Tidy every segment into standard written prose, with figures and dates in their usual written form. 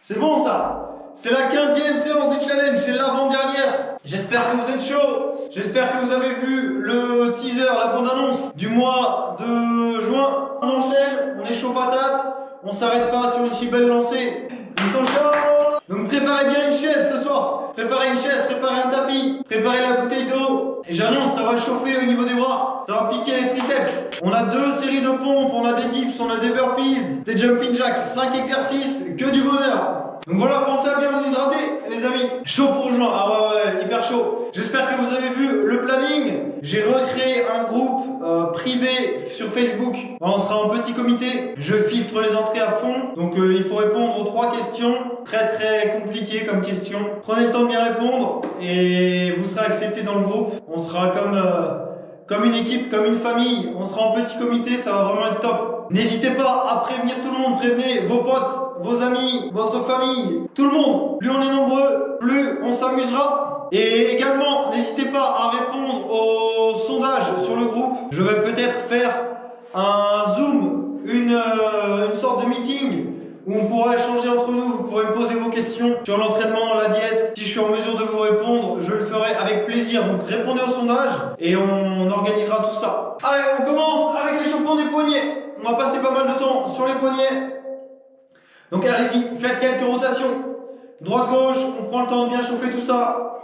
C'est bon ça. C'est la 15e séance du challenge, c'est l'avant-dernière. J'espère que vous êtes chaud. J'espère que vous avez vu le teaser, la bande-annonce du mois de juin. On enchaîne, on est chaud patate. On s'arrête pas sur une si belle lancée. Ils sont chauds. Donc préparez bien une chaise ce soir. Préparez une chaise, préparez un tapis, préparez la bouteille d'eau. Et j'annonce, ça va chauffer au niveau des bras. Ça va piquer les triceps. On a 2 séries de pompes, on a des dips, on a des burpees, des jumping jacks, 5 exercices, que du bonheur. Donc voilà, pensez à bien vous hydrater, les amis. Chaud pour juin, ah ouais, hyper chaud. J'espère que vous avez vu le planning. J'ai recréé un groupe privé sur Facebook. On sera en petit comité. Je filtre les entrées à fond. Donc il faut répondre aux 3 questions. Très compliquées comme questions. Prenez le temps de bien répondre et vous serez accepté dans le groupe. On sera comme une équipe, comme une famille. On sera en petit comité, ça va vraiment être top. N'hésitez pas à prévenir tout le monde, prévenez vos potes, vos amis, votre famille, tout le monde. Plus on est nombreux, plus on s'amusera. Et également, n'hésitez pas à répondre au sondage sur le groupe. Je vais peut-être faire un Zoom, une sorte de meeting où on pourra échanger entre nous, vous pourrez me poser vos questions sur l'entraînement, la diète. Si je suis en mesure de vous répondre, je le ferai avec plaisir. Donc répondez au sondage et on organisera tout ça. Allez, on commence avec l'échauffement des poignets. On va passer pas mal de temps sur les poignets. Donc allez-y, faites quelques rotations. Droite-gauche, on prend le temps de bien chauffer tout ça.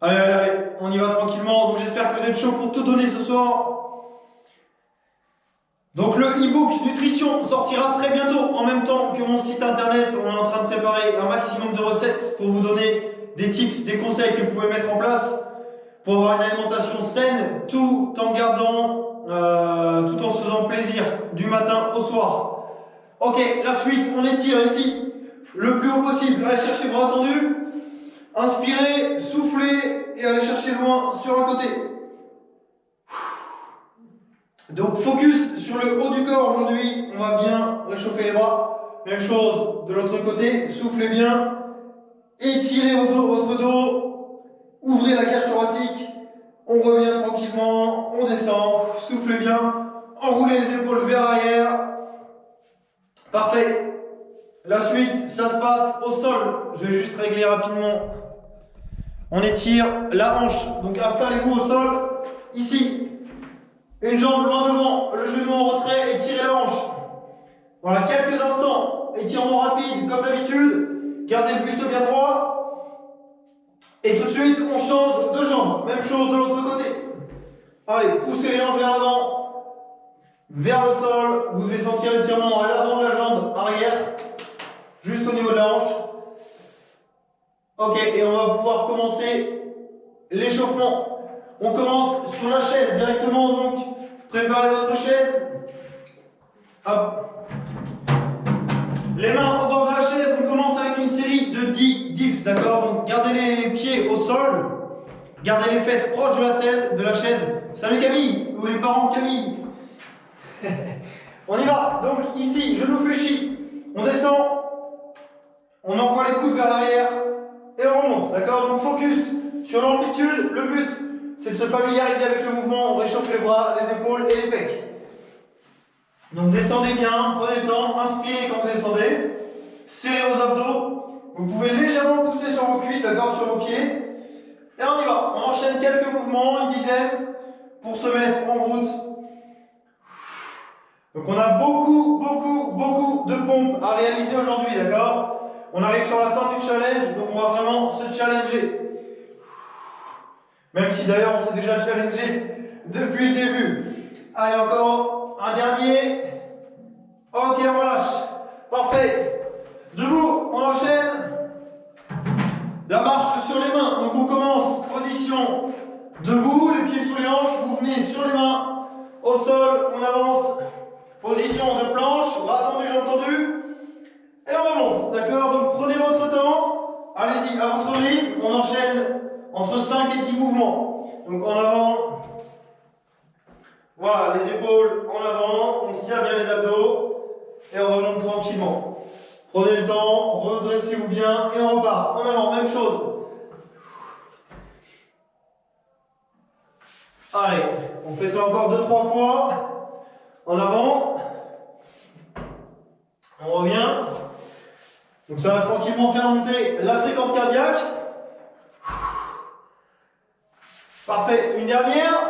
Allez, on y va tranquillement. Donc j'espère que vous êtes chaud pour tout donner ce soir. Donc le e-book nutrition sortira très bientôt en même temps que mon site internet. On est en train de préparer un maximum de recettes pour vous donner des tips, des conseils que vous pouvez mettre en place pour avoir une alimentation saine tout en gardant, tout en se faisant plaisir du matin au soir. Ok, la suite, on étire ici le plus haut possible. Allez chercher bras tendus, inspirez, soufflez et allez chercher loin sur un côté. Donc focus sur le haut du corps aujourd'hui, on va bien réchauffer les bras. Même chose de l'autre côté, soufflez bien, étirez votre dos, ouvrez la cage thoracique, on revient tranquillement, on descend, soufflez bien, enroulez les épaules vers l'arrière. Parfait. La suite, ça se passe au sol. Je vais juste régler rapidement. On étire la hanche, donc installez-vous au sol, ici. Une jambe loin devant, le genou en retrait, étirez la hanche. Voilà, quelques instants. Étirement rapide, comme d'habitude. Gardez le buste bien droit. Et tout de suite, on change de jambe. Même chose de l'autre côté. Allez, poussez les hanches vers l'avant. Vers le sol. Vous devez sentir l'étirement à l'avant de la jambe arrière. Juste au niveau de la hanche. Ok, et on va pouvoir commencer l'échauffement. On commence sur la chaise directement, donc préparez votre chaise. Hop. Les mains au bord de la chaise, on commence avec une série de 10 dips, d'accord? Donc gardez les pieds au sol, gardez les fesses proches de la chaise. Salut Camille, ou les parents de Camille. On y va, donc ici, genou fléchi, on descend, on envoie les coudes vers l'arrière et on remonte, d'accord? Donc focus sur l'amplitude, le but c'est de se familiariser avec le mouvement, on réchauffe les bras, les épaules et les pecs. Donc descendez bien, prenez le temps, inspirez quand vous descendez, serrez vos abdos, vous pouvez légèrement pousser sur vos cuisses, d'accord, sur vos pieds. Et on y va, on enchaîne quelques mouvements, une dizaine, pour se mettre en route. Donc on a beaucoup de pompes à réaliser aujourd'hui, d'accord? On arrive sur la fin du challenge, donc on va vraiment se challenger. Même si d'ailleurs on s'est déjà challengé depuis le début. Allez, encore un dernier. Ok, on lâche. Parfait. Debout, on enchaîne. La marche sur les mains. Donc on commence, position debout, les pieds sous les hanches. Vous venez sur les mains. Au sol, on avance. Position de planche, bras tendus, jambes tendues. Et on remonte. D'accord? Donc prenez votre temps. Allez-y, à votre rythme. On enchaîne entre 5 et 10 mouvements. Donc en avant, voilà, les épaules en avant, on serre bien les abdos et on remonte tranquillement. Prenez le temps, redressez-vous bien et on repart. En avant, même chose. Allez, on fait ça encore 2-3 fois. En avant. On revient. Donc ça va tranquillement faire monter la fréquence cardiaque. Parfait. Une dernière.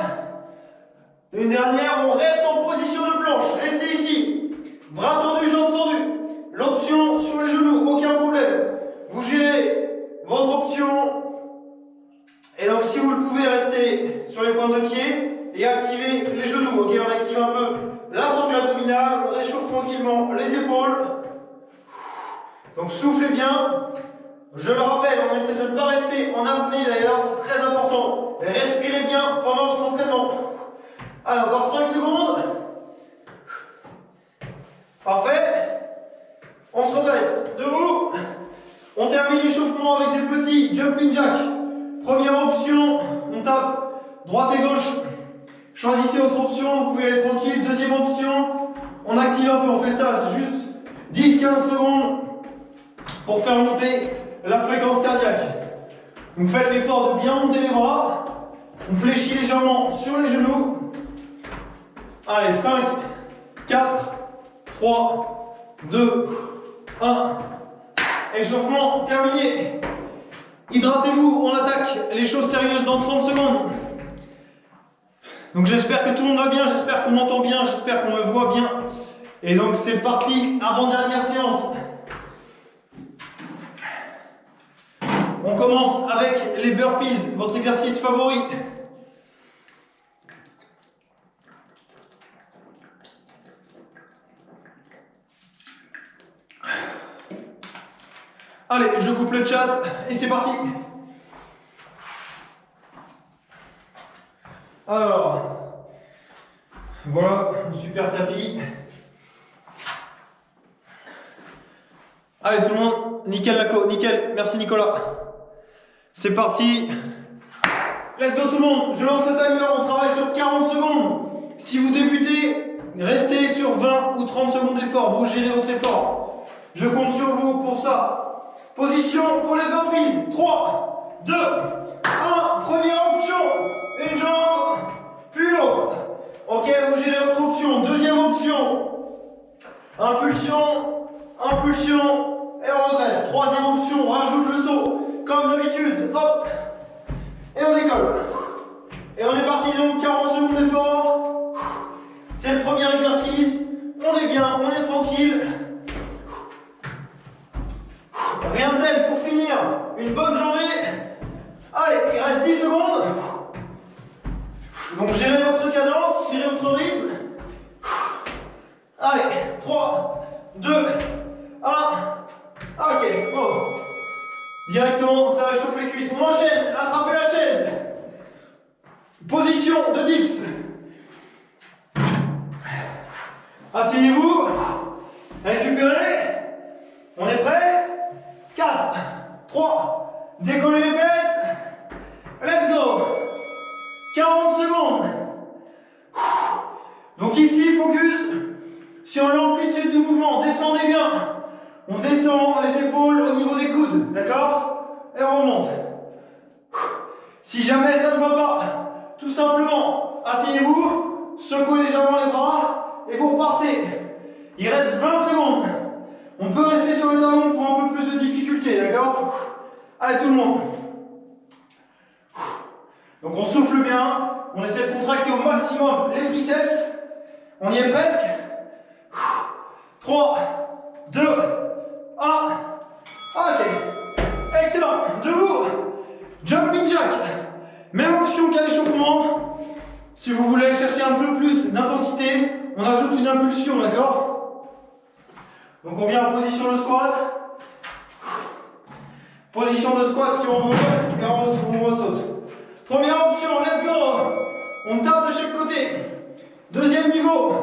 Une dernière. On reste en position de planche. Restez ici. Bras tendus, jambes tendues. L'option sur les genoux, aucun problème. Vous gérez votre option. Et donc si vous le pouvez, rester sur les pointes de pied et activer les genoux. Ok, on active un peu la sangle abdominale. On réchauffe tranquillement les épaules. Donc soufflez bien. Je le rappelle, on essaie de ne pas rester en apnée d'ailleurs, c'est très important. Respirez bien pendant votre entraînement. Allez, encore 5 secondes. Parfait. On se redresse. Debout. On termine l'échauffement avec des petits jumping jacks. Première option, on tape droite et gauche. Choisissez votre option, vous pouvez aller tranquille. Deuxième option, on active un peu, on fait ça, c'est juste 10-15 secondes pour faire monter la fréquence cardiaque. Donc faites l'effort de bien monter les bras. On fléchit légèrement sur les genoux. Allez, 5, 4, 3, 2, 1. Échauffement terminé. Hydratez-vous, on attaque les choses sérieuses dans 30 secondes. Donc j'espère que tout le monde va bien, j'espère qu'on m'entend bien, j'espère qu'on me voit bien. Et donc c'est parti, avant-dernière séance. On commence avec les burpees, votre exercice favori. Allez, je coupe le chat et c'est parti. Alors, voilà, un super tapis. Allez tout le monde, nickel Laco, nickel, merci Nicolas. C'est parti. Let's go tout le monde, je lance le timer, on travaille sur 40 secondes. Si vous débutez, restez sur 20 ou 30 secondes d'effort, vous gérez votre effort. Je compte sur vous pour ça. Position pour les burpees. 3, 2, 1. Première option. Une jambe, puis l'autre. Ok, vous gérez votre option. Deuxième option. Impulsion, impulsion, et on redresse. Troisième option, on rajoute le saut. Comme d'habitude. Hop. Et on décolle. Et on est parti donc 40 secondes d'effort. C'est le premier exercice. On est bien, on est tranquille. Rien de tel pour finir une bonne journée. Allez, il reste 10 secondes. Donc gérez votre cadence, gérez votre rythme. Allez, 3, 2, 1. Ok, bon. Directement, ça réchauffe les cuisses. On enchaîne, attrapez la chaise. Position de dips. Asseyez-vous. Récupérez. On est prêt? 4, 3, décollez les fesses. Let's go. 40 secondes. Donc ici, focus sur l'amplitude du mouvement. Descendez bien. On descend les épaules au niveau des coudes. D'accord? Et on remonte. Si jamais ça ne va pas, tout simplement, asseyez-vous, secouez légèrement les bras et vous repartez. Il reste 20 secondes. On peut rester sur les talons pour un peu plus de difficulté, d'accord? Allez tout le monde. Donc on souffle bien, on essaie de contracter au maximum les triceps. On y est presque. 3, 2, 1. Ok. Excellent. Debout. Jumping jack. Même option qu'à l'échauffement. Si vous voulez chercher un peu plus d'intensité, on ajoute une impulsion, d'accord? Donc on vient en position de squat. Position de squat si on veut, et on ressaute. Première option, let's go. On tape de chaque côté. Deuxième niveau,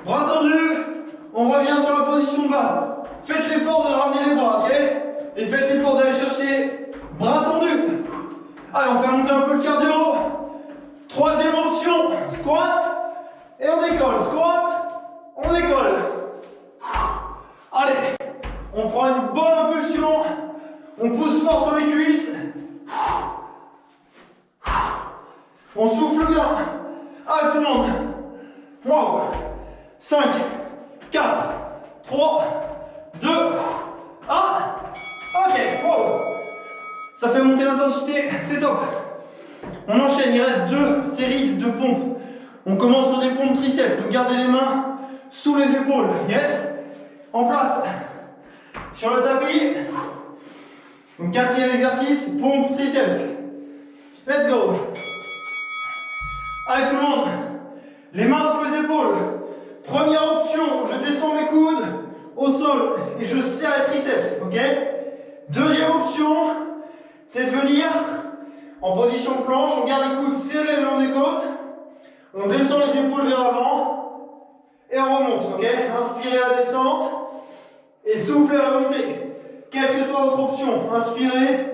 bras tendus. On revient sur la position de base. Faites l'effort de ramener les bras, ok? Et faites l'effort d'aller chercher bras tendus. Allez, on fait monter un peu le cardio. Troisième option, squat. Et on décolle. Squat, on décolle. Allez, on prend une bonne impulsion. On pousse fort sur les cuisses. On souffle bien. Allez tout le monde. Wow. 5, 4, 3, Ça fait monter l'intensité, c'est top. On enchaîne, il reste 2 séries de pompes. On commence sur des pompes triceps. Vous gardez les mains sous les épaules. Yes? En place. Sur le tapis. Donc 4e exercice, pompe triceps. Let's go. Allez tout le monde. Les mains sous les épaules. Première option, je descends mes coudes au sol et je serre les triceps. Ok? Deuxième option, c'est de venir en position planche. On garde les coudes serrés le long des côtes. On descend les épaules vers l'avant et on remonte. Ok? Inspirez à la descente et soufflez à la montée. Quelle que soit votre option, inspirez,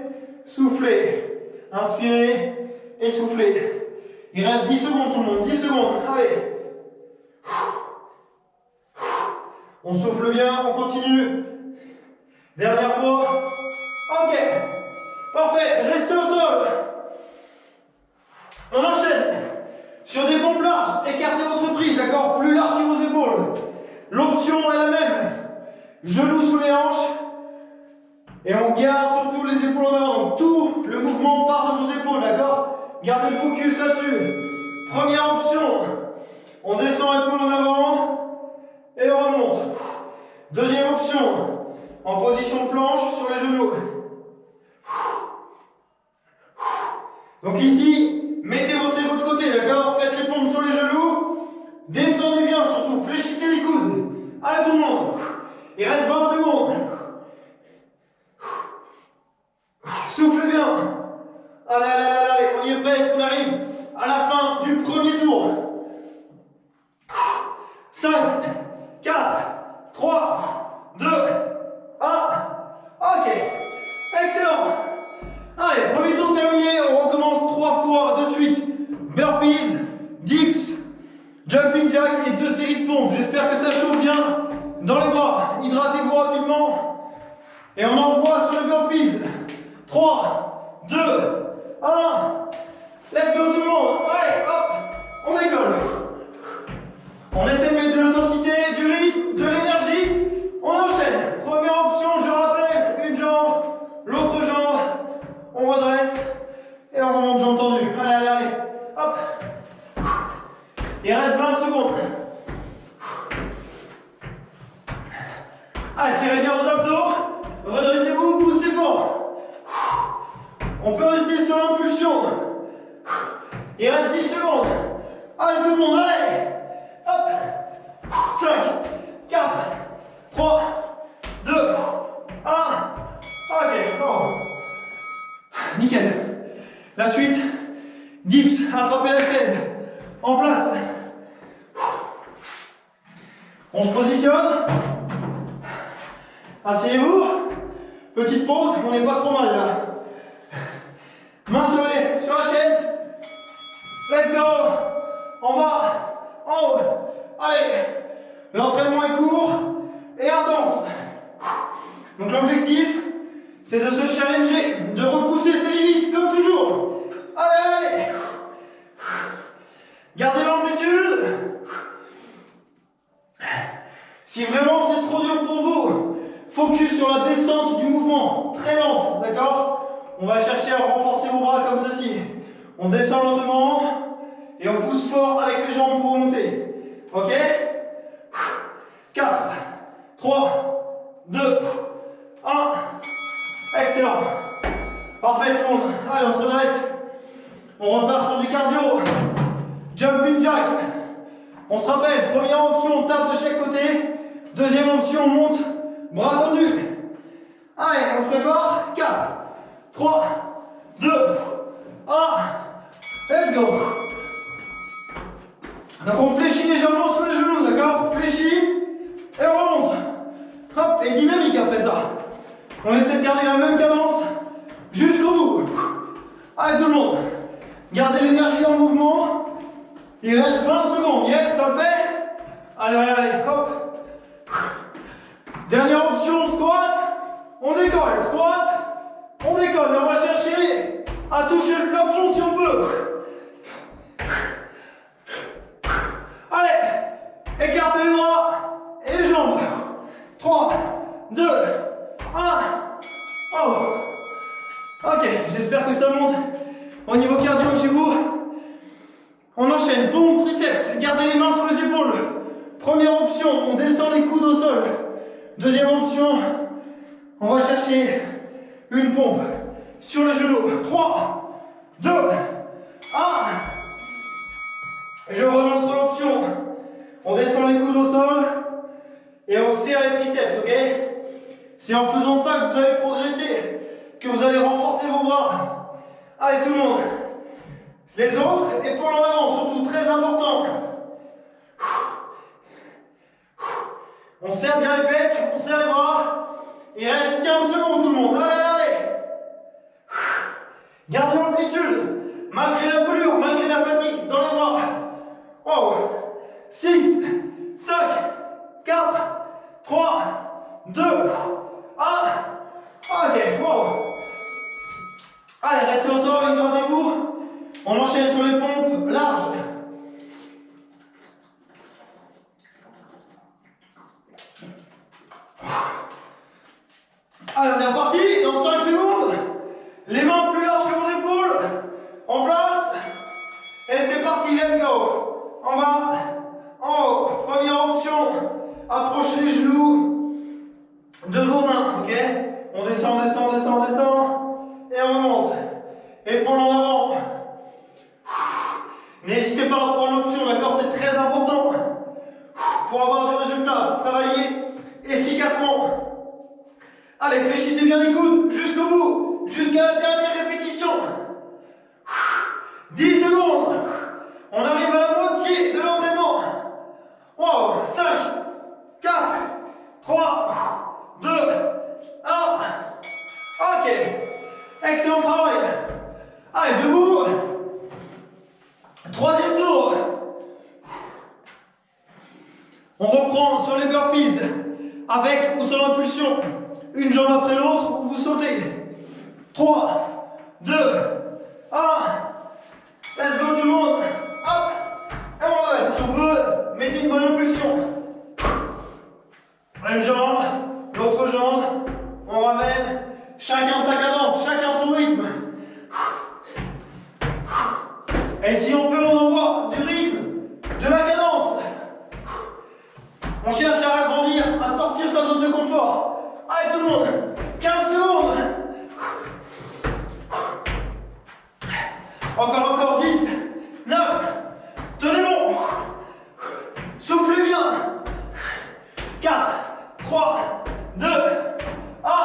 soufflez, inspirez et soufflez. Il reste 10 secondes tout le monde, 10 secondes, allez. On souffle bien, on continue. Dernière fois. Ok, parfait, restez au sol. On enchaîne. Sur des pompes larges, écartez votre prise, d'accord? Plus large que vos épaules. L'option est la même. Genoux sous les hanches. Et on garde surtout les épaules en avant. Donc tout le mouvement part de vos épaules, d'accord? Gardez le focus là-dessus. Première option. On descend épaules en avant. Et on remonte. Deuxième option. En position planche sur les genoux. Donc ici, mettez votre ego de côté, d'accord? Faites les pompes sur les genoux. Descendez bien surtout. Fléchissez les coudes. Allez tout le monde. Il reste 20 secondes. Soufflez bien. Allez, allez, allez, allez. On y est presque. On arrive à la fin du premier tour. 5, 4, 3, 2, 1. Ok. Excellent. Allez, premier tour terminé. On recommence 3 fois de suite. Burpees, dips, jumping jack et 2 séries de pompes. J'espère que ça chauffe bien dans les bras. Hydratez-vous rapidement. Et on envoie sur le burpees. 3, 2, 1. Let's go tout le monde. Allez, hop. On décolle. On essaie de mettre de l'intensité, du rythme, de l'énergie. On enchaîne. Première option, je rappelle, une jambe, l'autre jambe. On redresse et on remonte jambe tendue. Allez, allez, allez. Hop. Il reste 20 secondes. Allez, serrez bien vos abdos. Redressez-vous, poussez fort. On peut rester sur l'impulsion. Il reste 10 secondes. Allez tout le monde, allez. Hop. 5, 4, 3, 2, 1. Ok, bon. Nickel. La suite, dips, attrapez la chaise. En place. On se positionne. Asseyez-vous. Petite pause, on n'est pas trop mal là. Main sur la chaise. Let's go. En bas, en haut. Allez. L'entraînement est court et intense. Donc l'objectif, c'est de se challenger, de repousser ses limites, comme toujours. Allez, allez. Gardez l'amplitude. Si vraiment c'est trop dur pour vous, focus sur la descente du mouvement, très lente, d'accord? On va chercher à renforcer vos bras comme ceci. On descend lentement et on pousse fort avec les jambes pour remonter. Ok? 4, 3, 2, 1. Excellent. Parfait tout le monde. Allez, on se redresse. On repart sur du cardio. Jumping jack. On se rappelle, première option, on tape de chaque côté. Deuxième option, on monte, bras tendus. Allez, on se prépare. 4, 3, 2, 1. Let's go. Donc on fléchit légèrement sur les genoux, d'accord? Fléchit et on remonte. Hop, et dynamique après ça. On essaie de garder la même cadence jusqu'au bout. Allez tout le monde. Gardez l'énergie dans le mouvement. Il reste 20 secondes. Yes, ça le fait? Allez, allez, allez, hop. Dernière option, squat. On décolle, squat. On décolle, mais on va chercher à toucher le plafond si on peut. Allez, écartez les bras et les jambes. 3, 2, 1. Oh. Ok, que ça monte au niveau cardio chez vous. On enchaîne, pompe, triceps, gardez les mains sur les épaules. Première option, on descend les coudes au sol. Deuxième option, on va chercher une pompe sur les genoux. 3, 2, 1. Je remontre l'option. On descend les coudes au sol et on serre les triceps, ok? C'est en faisant ça que vous allez progresser, que vous allez renforcer vos bras. Allez tout le monde. Les autres, épaules en avant, surtout très important. On serre bien les pecs, on serre les bras. Il reste 15 secondes tout le monde. Allez, allez. Gardez l'amplitude, malgré la brûlure, malgré la fatigue, dans les bras. Oh. 6, 5, 4, 3, 2, 1. Ok, wow. Allez, restez au sol, gardez-vous. On enchaîne sur les pompes larges. Allez, on est reparti dans 5 secondes. Les mains plus larges que vos épaules. En place. Et c'est parti, let's go. En bas, en haut. Première option, approchez les genoux de vos mains, ok? On descend, descend, descend, descend. Et on remonte. Épaules en avant. N'hésitez pas à prendre l'option, d'accord? C'est très important pour avoir du résultat, pour travailler efficacement. Allez, fléchissez bien les coudes jusqu'au bout, jusqu'à la dernière répétition. 10 secondes. On arrive à la moitié de l'entraînement. Wow, 5, 4, 3, 2, 1. Ok, excellent travail. Allez, debout. Troisième tour. On reprend sur les burpees avec ou sans impulsion. Une jambe après l'autre ou vous sautez. 3, 2, 1. Let's go tout le monde. Hop. Et on reste. Si on peut, mettez une bonne impulsion. Une jambe, l'autre jambe. On ramène. Chacun sa cadence, chacun son rythme. Et si on peut, on envoie du rythme, de la cadence. On cherche à agrandir, à sortir sa zone de confort. Allez tout le monde, 15 secondes. Encore, 10, 9, tenez bon. Soufflez bien. 4, 3, 2, 1.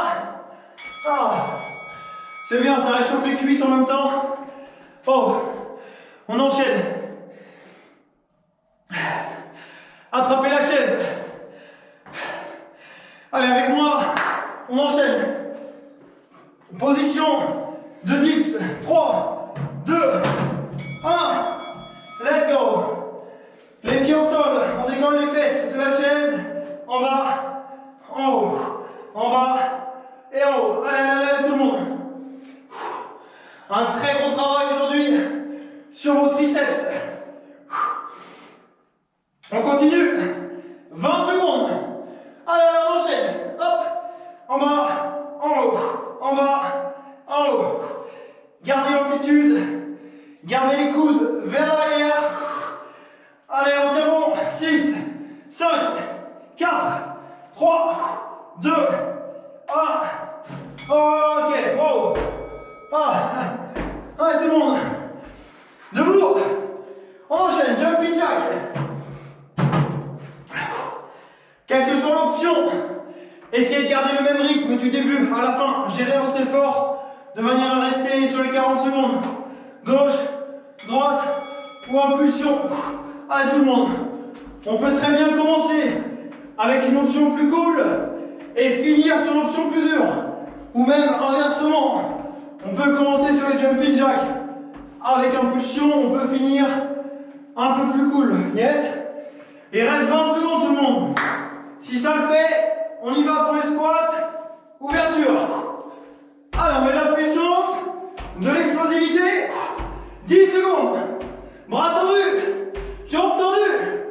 C'est bien, ça réchauffe les cuisses en même temps. Oh. On enchaîne. Attrapez la chaise. Allez, avec moi, on enchaîne. Position de dips. 3, 2, 1. Let's go. Les pieds au sol. On décolle les fesses de la chaise. En bas, en haut. En bas et en haut. Allez, allez, allez, tout le monde. Un très gros travail aujourd'hui sur vos triceps. On continue. 20 secondes. Allez, on enchaîne. Hop. En bas, en haut, en bas, en haut. Gardez l'amplitude. Gardez les coudes vers l'arrière. Allez, on tient bon. 6, 5, 4, 3, 2, 1. Ok, wow. Allez, tout le monde. Debout. On enchaîne, jumping jack. Quelle que soit l'option, essayez de garder le même rythme du début à la fin. Gérez votre effort de manière à rester sur les 40 secondes. Gauche, droite ou impulsion. Allez tout le monde. On peut très bien commencer avec une option plus cool et finir sur l'option plus dure. Ou même inversement. On peut commencer sur les jumping jacks avec impulsion, on peut finir un peu plus cool. Yes? Il reste 20 secondes tout le monde. Si ça le fait, on y va pour les squats. Ouverture. Allez, on met de la puissance, de l'explosivité. 10 secondes. Bras tendus. Jambes tendues.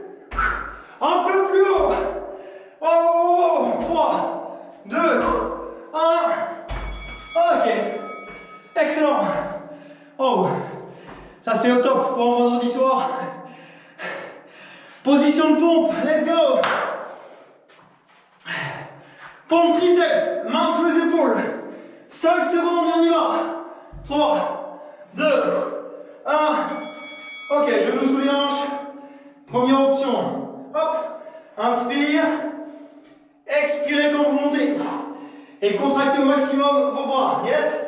Un peu plus haut. Oh, 3, 2, 1. Ok. Excellent. c'est au top pour un vendredi soir. Position de pompe, let's go. Pompe triceps, main sous les épaules. 5 secondes et on y va. 3, 2, 1. Ok, genoux sous les hanches. Première option. Hop, inspire. Expirez quand vous montez. Et contractez au maximum vos bras. Yes.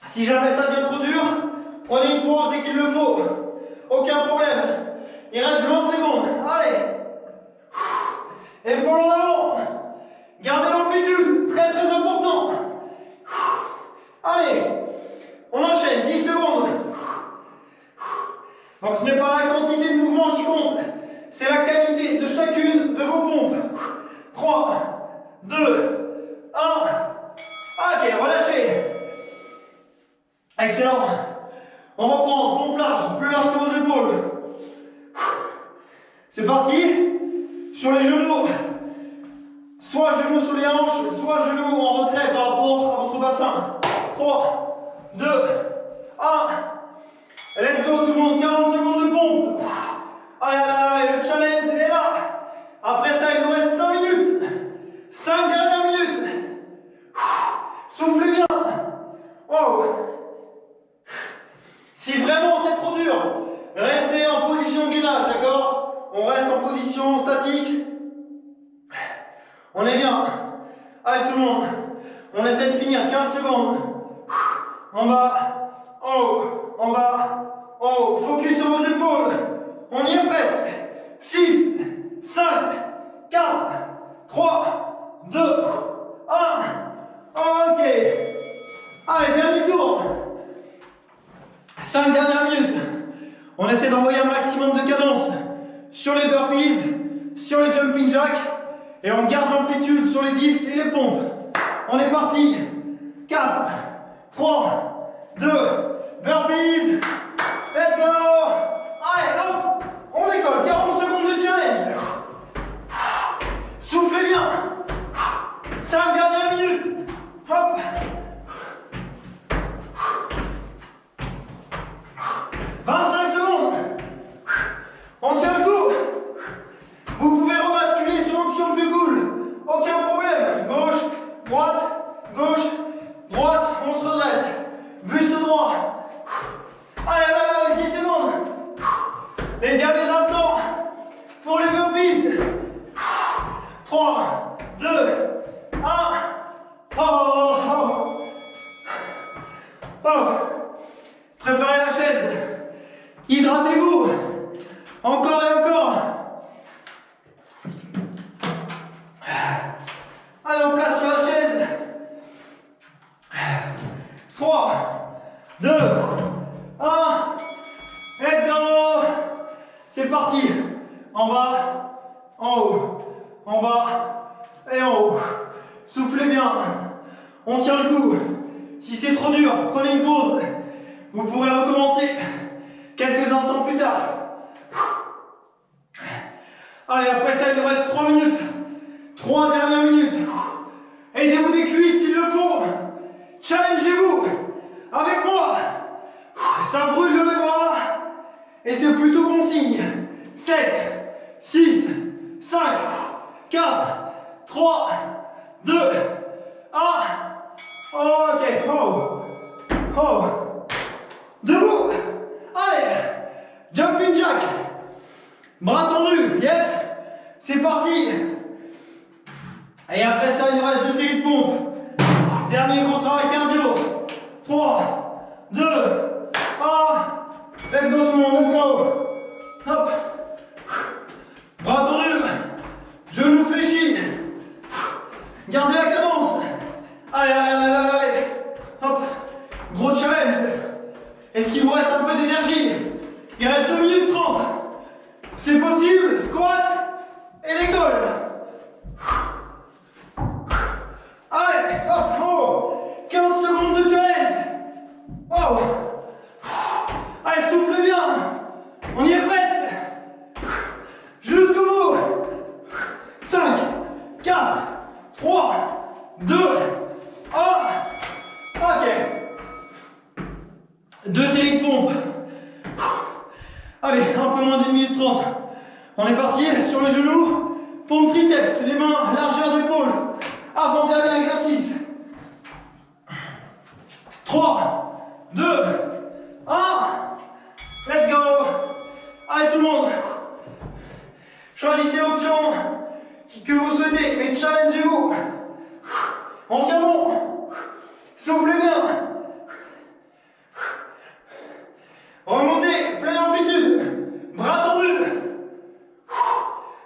Si jamais ça devient trop dur, prenez une pause dès qu'il le faut. Aucun problème. Il reste 20 secondes. Allez. Épaules en avant. Gardez l'amplitude. Très très important. Allez. On enchaîne. 10 secondes. Donc ce n'est pas la quantité de mouvements qui compte. C'est la qualité de chacune de vos pompes. 3, 2, 1. Ok, relâchez. Excellent. On reprend, pompe large, plus large que vos épaules. C'est parti. Sur les genoux, soit genoux sous les hanches, soit genoux en retrait par rapport à votre bassin. 3, 2, 1. Let's go tout le monde, 40 secondes de pompe. Allez, allez, allez, le challenge est là. Après ça, il nous reste 5 minutes. 5 dernières minutes. Soufflez bien. Oh. Si vraiment c'est trop dur, restez en position de gainage, d'accord? On reste en position statique. On est bien. Allez tout le monde. On essaie de finir 15 secondes. En bas. En haut. En bas. En haut. Focus sur vos épaules. On y est presque. 6, 5, 4, 3, 2, 1. Ok. Allez, dernier tour. 5 dernières minutes. On essaie d'envoyer un maximum de cadence sur les burpees, sur les jumping jacks, et on garde l'amplitude sur les dips et les pompes. On est parti. 4, 3, 2, burpees. Let's go. Allez, hop, on décolle. 40 secondes de challenge. Soufflez bien. 5 dernières minutes. Hop. 25 secondes. On tient le coup. Vous pouvez rebasculer sur l'option plus cool. Aucun problème. Gauche, droite, gauche, droite. On se redresse. Buste droit. Allez, allez, allez, 10 secondes. Les derniers instants pour les burpees. 3, 2, 1. Oh, oh, oh. Oh. Préparez la chaise. Hydratez-vous. Encore et encore. Allez, en place sur la chaise. 3, 2, 1. Let's go. C'est parti. En bas, en haut, en bas et en haut. Soufflez bien. On tient le coup. Si c'est trop dur, prenez une pause. Vous pourrez recommencer quelques instants plus tard. Allez, après ça, il nous reste 3 minutes. 3 dernières minutes. Aidez-vous des cuisses s'il le faut. Challengez-vous avec moi. Ça brûle le bras. Et c'est plutôt bon signe. 7, 6, 5, 4, 3, 2, 1. Ok. Oh. Oh. Debout. Allez. Jumping jack. Bras tendus. Yes. C'est parti. Et après ça, il nous reste 2 séries de pompes. Dernier gros travail cardio. 3, 2, 1. Let's go tout le monde. Let's go. Hop. Bras tendus. Genoux fléchis. Gardez la cadence. Allez, allez, allez, allez, allez. Hop. Gros challenge. Est-ce qu'il vous reste un peu d'énergie? Il reste 2 minutes 30. C'est possible. Squat et l'école. Allez, hop, oh. 15 secondes de challenge. Oh. Allez, soufflez bien. On y est presque. Jusqu'au bout. 5, 4, 3, 2, 1. Ok. 2 séries de pompes. moins d'une minute 30. On est parti sur les genoux, pompe triceps, les mains, largeur d'épaule. Avant-dernier exercice. 3, 2, 1. Let's go. Allez tout le monde. Choisissez l'option que vous souhaitez, mais challengez-vous. On tient bon. Soufflez bien. Remontez, pleine amplitude. Bras tendus.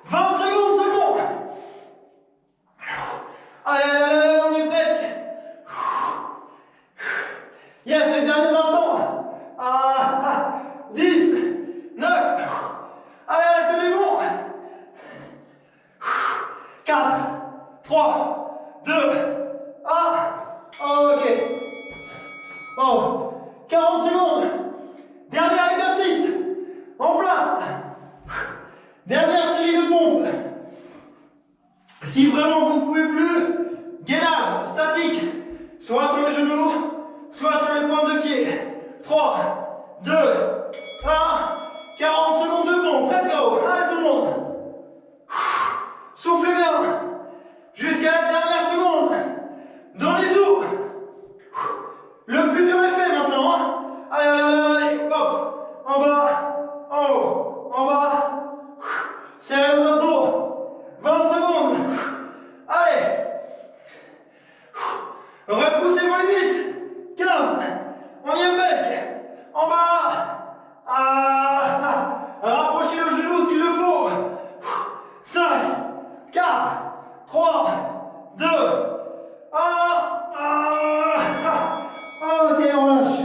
20 secondes seulement. Allez, allez, allez, on y est presque. Yes, les derniers instants. 10, 9. Allez, allez, tenez bon. 4, 3, 2, 1. Ok. Oh, 40 secondes. Dernier exercice. En place. Dernière série de pompes. Si vraiment vous ne pouvez plus, gainage statique, soit sur les genoux, soit sur les pointes de pied. 3, 2, 1, 40 secondes de pompe. Let's go. Allez tout le monde. Soufflez bien. Jusqu'à la dernière seconde. Donnez tout. Le plus dur est fait maintenant. Hein. Allez, allez, allez, allez. Hop. En bas. En haut. En bas. Serrez vos abdos. 20 secondes. Allez. Repoussez vos limites. 15. On y est presque. En bas. Rapprochez le genou s'il le faut. 5, 4, 3, 2, 1. Ok, on lâche.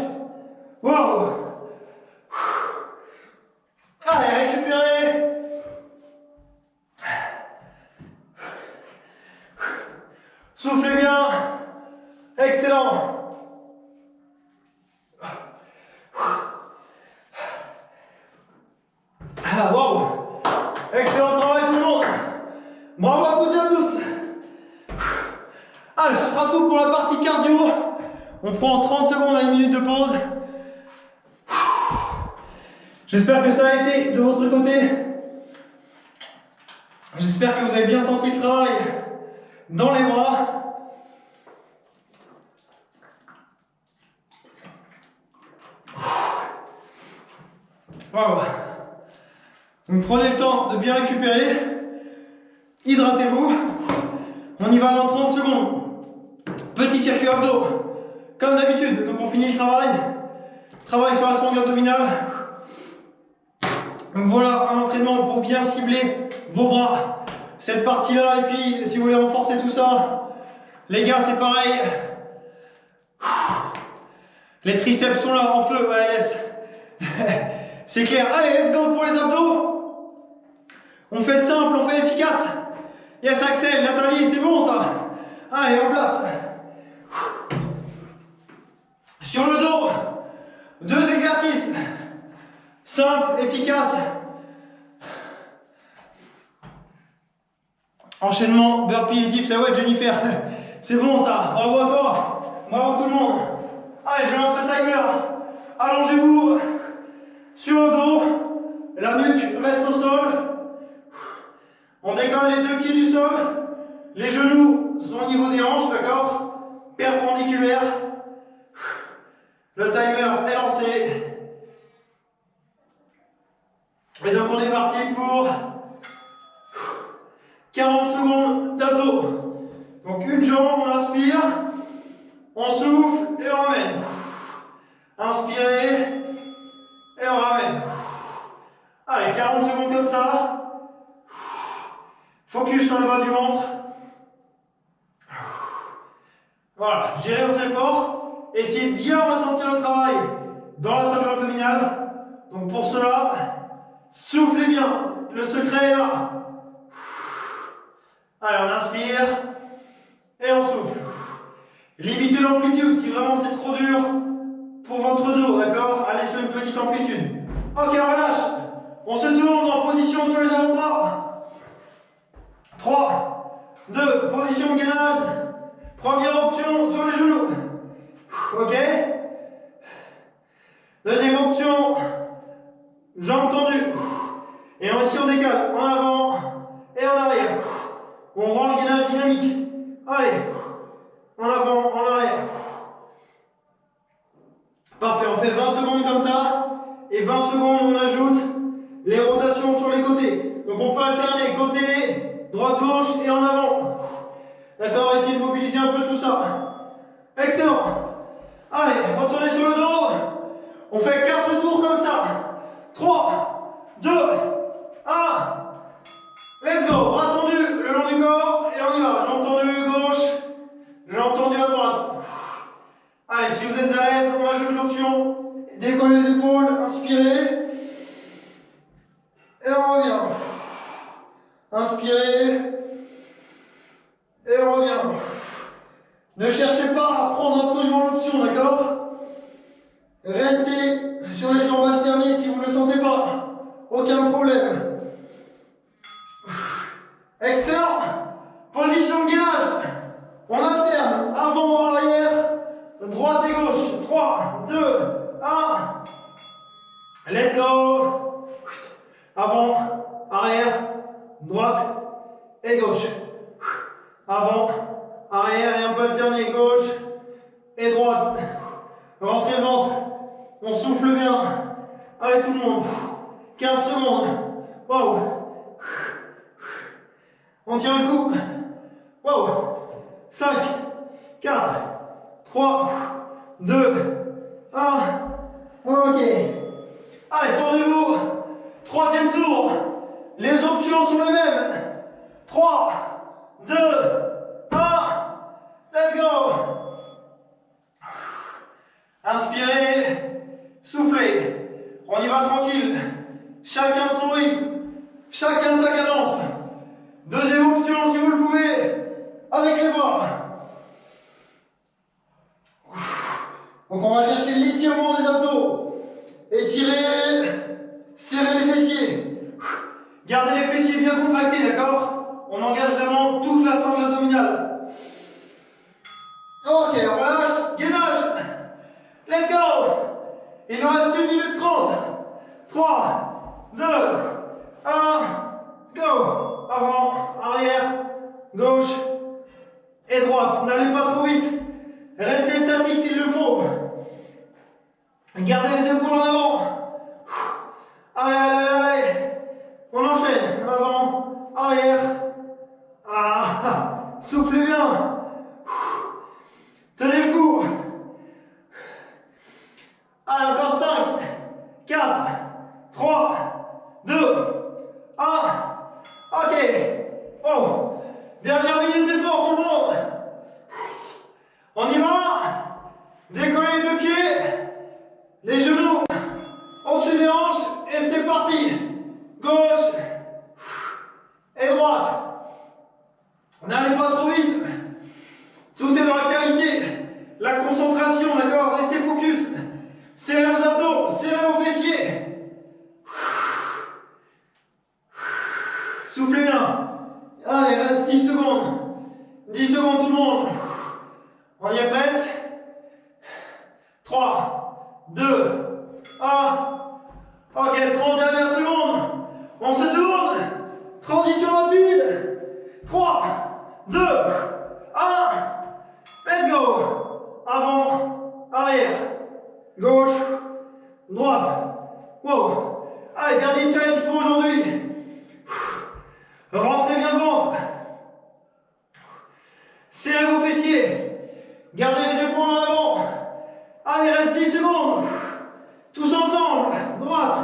Wow. Allez, récupérez. Soufflez bien. Excellent. Wow. Excellent travail tout le monde. Bravo à toutes et à tous. Allez, ce sera tout pour la partie cardio. On prend 30 secondes à 1 minute de pause. J'espère que ça a été de votre côté. J'espère que vous avez bien senti le travail dans les bras. Wow. Vous prenez le temps de bien récupérer. Hydratez-vous. On y va dans 30 secondes. Petit circuit abdos. Comme d'habitude. Donc on finit le travail. Travail sur la sangle abdominale. Donc voilà un entraînement pour bien cibler vos bras. Cette partie-là, les filles, si vous voulez renforcer tout ça. Les gars, c'est pareil. Les triceps sont là en feu. Ouais, yes. C'est clair. Allez, let's go pour les abdos. On fait simple, on fait efficace. Yes, Axel, Nathalie, c'est bon ça. Allez, en place. Sur le dos, 2 exercices. Simple, efficace. Enchaînement, burpee et dips. Ah ouais, Jennifer. C'est bon ça. Bravo à toi. Bravo tout le monde. Allez, je lance le timer. Allongez-vous sur le dos. La nuque reste au sol. On décolle les 2 pieds du sol. Les genoux sont au niveau des hanches, d'accord? Perpendiculaire. Le timer est lancé. Et donc on est parti pour 40 secondes d'abdos. Donc une jambe, on inspire. On souffle et on ramène. Inspirez et on ramène. Allez, 40 secondes comme ça. Focus sur le bas du ventre. Voilà, gérez votre effort. Essayez de bien ressentir le travail dans la sangle abdominale. Donc pour cela, soufflez bien. Le secret est là. Allez, on inspire et on souffle. Limitez l'amplitude si vraiment c'est trop dur pour votre dos, d'accord? Allez sur une petite amplitude. Ok, on relâche. On se tourne en position sur les avant-bras. 3, 2, position de gainage. Première option sur les genoux. Ok. Deuxième option, jambes tendues. Et ici on décale en avant et en arrière. On rend le gainage dynamique. Allez, en avant, en arrière. Parfait, on fait 20 secondes comme ça. Et 20 secondes, on ajoute les rotations sur les côtés. Donc on peut alterner côté, droite, gauche et en avant. D'accord, essayez de mobiliser un peu tout ça. Excellent. Allez, retournez sur le dos. On fait 4 tours comme ça. 3, 2, 1. Let's go. Bras tendus le long du corps et on y va. Jambe tendue gauche, jambe tendue à droite. Allez, si vous êtes à l'aise, on ajoute l'option. Décollez les épaules, inspirez. Et on revient. Inspirez. Et on revient. Ne cherchez pas à prendre absolument l'option, d'accord? Restez sur les jambes alternées si vous ne le sentez pas. Aucun problème. Excellent. Position de gainage. On alterne avant, arrière, droite et gauche. 3, 2, 1. Let's go. Avant, arrière, droite et gauche. Avant, arrière et un peu alterné, gauche et droite. Rentrez le ventre. On souffle bien. Allez tout le monde. 15 secondes. Wow. On tient le coup. Wow. 5, 4, 3, 2, 1. Ok. Allez, tournez-vous. Troisième tour. Les options sont les mêmes. 3, 2, 1. Let's go. Inspirez. Soufflez. On y va tranquille. Chacun son rythme. Chacun sa cadence. Deuxième option, si vous le pouvez, avec les bras. Donc on va chercher l'étirement des abdos. Étirez, serrez les fessiers. Gardez les fessiers bien contractés, d'accord? On engage vraiment toute la sangle abdominale. Ok, on relâche, gainage. Let's go. Il nous reste 1 minute 30. 3, 2, 1, go. Avant, arrière, gauche et droite. N'allez pas trop vite. Restez statique s'il le faut. Gardez les épaules en avant. Allez, allez, allez. On enchaîne. Avant, arrière. Ah, soufflez bien. Tenez le coup. Allez, encore 5, 4, 3, 2, 1. Ok. Oh. Dernière minute d'effort, tout le monde. On y va. Décollez les deux pieds. Les genoux au-dessus des hanches. Et c'est parti. Gauche et droite. N'allez pas trop vite. Tout est dans la qualité. La concentration, d'accord? Restez focus. Serrez vos abdos, serrez vos fessiers. Soufflez bien. Allez, reste 10 secondes. 10 secondes tout le monde. On y est presque. 3, 2, 1. Ok, 30 dernières secondes. On se tourne. Transition rapide. 3, 2, 1. Let's go. Avant, arrière. Gauche, droite. Wow. Allez, dernier challenge pour aujourd'hui. Rentrez bien le ventre. Serrez vos fessiers. Gardez les épaules en avant. Allez, reste 10 secondes. Tous ensemble. Droite,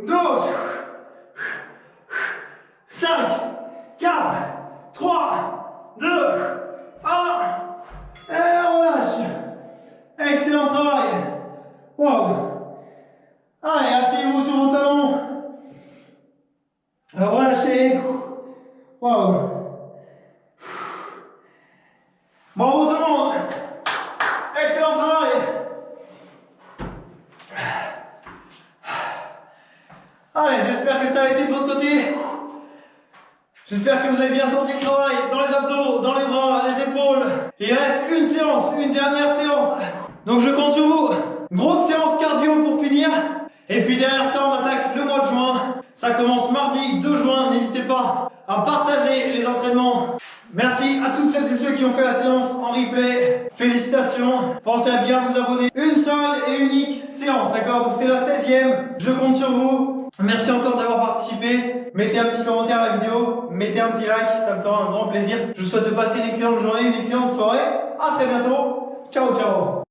gauche. 5, 4, 3, 2, 1. Et on relâche. Excellent travail. Wow. Allez, asseyez-vous sur vos talons. Relâchez. Wow. Bravo tout le monde. Excellent travail. Allez, j'espère que ça a été de votre côté. J'espère que vous avez bien senti le travail dans les abdos, dans les bras, les épaules. Il reste une séance, une dernière séance. Donc je compte sur vous. Grosse séance cardio pour finir. Et puis derrière ça, on attaque le mois de juin. Ça Ça commence mardi 2 juin. N'hésitez pas à partager les entraînements. Merci à toutes celles et ceux qui ont fait la séance en replay. Félicitations. Pensez à bien vous abonner. Une seule et unique séance, d'accord? Donc c'est la 16e. Je compte sur vous. Merci encore d'avoir participé. Mettez un petit commentaire à la vidéo. Mettez un petit like. Ça me fera un grand plaisir. Je vous souhaite de passer une excellente journée, une excellente soirée. À très bientôt. Ciao, ciao.